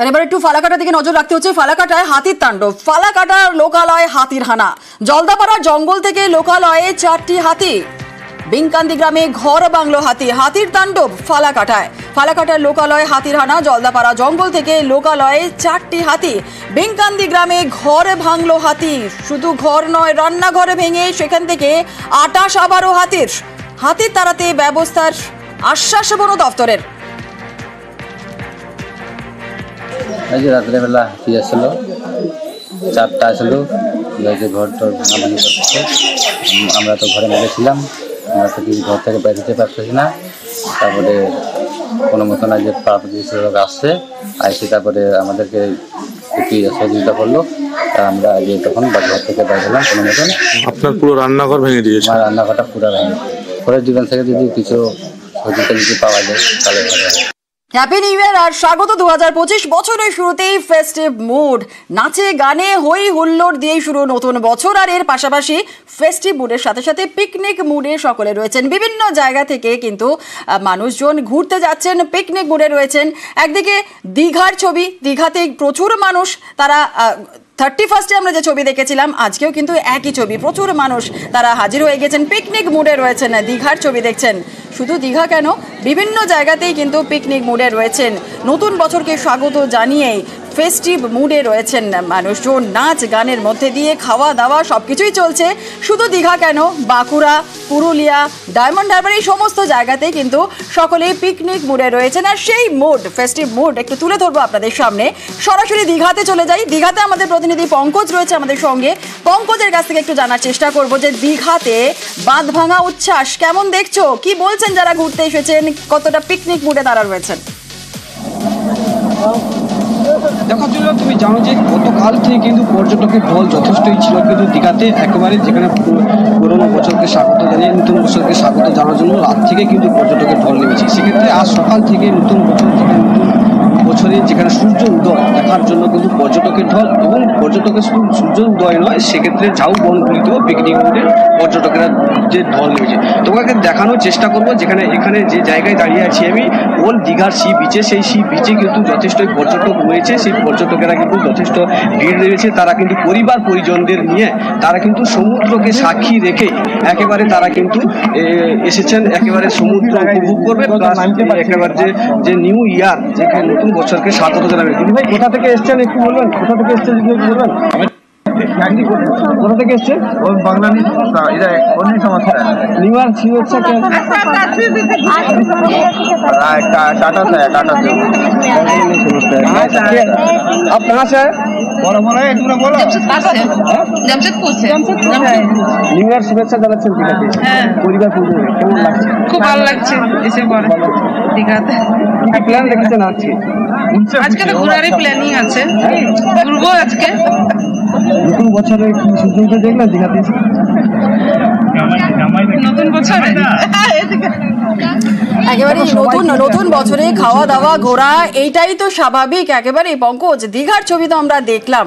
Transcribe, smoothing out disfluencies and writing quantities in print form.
এবার একটু ফালাকাটার দিকে নজর রাখতে হচ্ছে। ফালাকাটায় হাতির তাণ্ডব, ফালাকাটার লোকালয়ে হাতির হানা, জলদাপাড়ার জঙ্গল থেকে লোকালয়ে 4টি হাতি, বিংকান্দি গ্রামে ঘর বাংলো হাতি, হাতির তাণ্ডব ফালাকাটায়। ফালাকাটার লোকালয়ে হাতির হানা, জলদাপাড়া জঙ্গল থেকে লোকালয়ে 4টি হাতি, বিংকান্দি গ্রামে ঘর ভাঙলো হাতি। শুধু ঘর নয়, রান্নাঘরে ভেঙে সেখান থেকে 28 আবারও হাতির। হাতির তাড়াতে ব্যবস্থার আশ্বাস বন দফতরের। এই যে রাত্রেবেলা হাতি আসছিল, 4টা আসলো, ঘর টর ভাঙাভাঙি করতেছে। আমরা তো ঘরে মেরে ছিলাম, আমরা তো কিছু ঘর থেকে বেরোতে পারতেছি না। তারপরে কোনো মতন যে পাড়া লোক আসছে, আইসে তারপরে আমাদেরকে একটু সহযোগিতা করলো। তা আমরা যে তখন বাজার থেকে বেরোলাম কোনো মতন। আপনার পুরো রান্নাঘর ভেঙে দিয়েছে? আমার রান্নাঘরটা পুরো ভেঙে। পরের জীবন থেকে যদি কিছু সহযোগিতা যদি পাওয়া যায় তাহলে ভালো হয়। হ্যাপি নিউ ইয়ার আর স্বাগত 2025 বছরের শুরুতেই ফেস্টিভ মুড, নাচে গানে হই হুল্লোড় দিয়েই শুরু নতুন বছর। আর এর পাশাপাশি ফেস্টিভ মুডের সাথে সাথে পিকনিক মুডে সকলে রয়েছেন। বিভিন্ন জায়গা থেকে কিন্তু মানুষজন ঘুরতে যাচ্ছেন, পিকনিক মুডে রয়েছেন। একদিকে দীঘার ছবি, দীঘাতে প্রচুর মানুষ, তারা 31 আমরা যে ছবি দেখেছিলাম, আজকেও কিন্তু একই ছবি, প্রচুর মানুষ তারা হাজির হয়ে গেছেন, পিকনিক মুডে রয়েছেন, দীঘার ছবি দেখছেন। শুধু দীঘা কেন, বিভিন্ন জায়গাতেই কিন্তু পিকনিক মুডে রয়েছেন। নতুন বছরকে স্বাগত জানিয়েই ফেস্টিভ মুডে রয়েছেন মানুষজন। নাচ গানের মধ্যে দিয়ে খাওয়া দাওয়া সবকিছুই চলছে। শুধু দীঘা কেন, বাঁকুড়া, পুরুলিয়া, ডায়মন্ড হারবার, এই সমস্ত জায়গাতেই কিন্তু সকলেই পিকনিক মুডে রয়েছেন। আর সেই মুড, ফেস্টিভ মুড একটু তুলে ধরবো আপনাদের সামনে। সরাসরি দীঘাতে চলে যাই। দীঘাতে আমাদের প্রতিনিধি পঙ্কজ রয়েছে আমাদের সঙ্গে। পঙ্কজের কাছ থেকে একটু জানার চেষ্টা করবো যে দীঘাতে বাঁধ ভাঙা উচ্ছ্বাস কেমন দেখছো, কি বলছেন যারা ঘুরতে এসেছেন, কতটা পিকনিক মুডে তারা রয়েছেন? দেখো চলো, তুমি জানো যে গতকাল থেকে কিন্তু পর্যটকের ঢল যথেষ্টই ছিল কিন্তু দীঘাতে, একেবারে যেখানে পুরোনো বছরকে স্বাগত জানিয়ে নতুন বছরকে স্বাগত জানার জন্য রাত থেকে কিন্তু পর্যটকের ঢল নেমেছে। সেক্ষেত্রে আজ সকাল থেকে নতুন বছরে যেখানে সূর্য উদয় দেখার জন্য কিন্তু পর্যটকের ঢল, এবং পর্যটকের শুধু সূর্য উদয় নয়, সেক্ষেত্রে ঝাউবনগুলিতেও পিকনিক মুডে পর্যটকেরা যে ঢল নেমেছে। তোমাকে দেখানোর চেষ্টা করবো এখানে যে জায়গায় দাঁড়িয়ে আছি আমি, ওল্ড দীঘার সি বিচে। সেই সি বিচে কিন্তু যথেষ্টই পর্যটক রয়েছে। সেই পর্যটকেরা কিন্তু যথেষ্ট ভিড় রয়েছে। তারা কিন্তু পরিবার পরিজনদের নিয়ে তারা কিন্তু সমুদ্রকে সাক্ষী রেখে একেবারে তারা কিন্তু এসেছেন, একেবারে সমুদ্র উপভোগ করবে। একেবারে যে নিউ ইয়ার, যেখানে নতুন বছরকে স্বাগত জানাবে। দিদি ভাই কোথা থেকে এসছেন একটু বলবেন? কোথা থেকে এসছেন যদি বলবেন? কোথা থেকে এসছে? বাংলা নিউ ইয়ার শুভেচ্ছা। टाटा से है, टाटा से। आप कहाँ से है? बोलो जमशेदपुर से। নিউ ইয়ার শুভেচ্ছা জানাচ্ছেন দীঘাতে, পরিবার পরিজন কেমন লাগছে? খুব ভালো লাগছে এসে পরে দীঘাতে। কি প্ল্যান রেখেছেন আজকে তো ঘোরারই প্ল্যানিং আছে, ঘুরবো আজকে। নতুন বছরে কি সূর্য দেখলেন দীঘাতে? নতুন বছরে একেবারে নতুন বছরে খাওয়া দাওয়া ঘোরা, এইটাই তো স্বাভাবিক একেবারে। পঙ্কজ, দীঘার ছবি তো আমরা দেখলাম,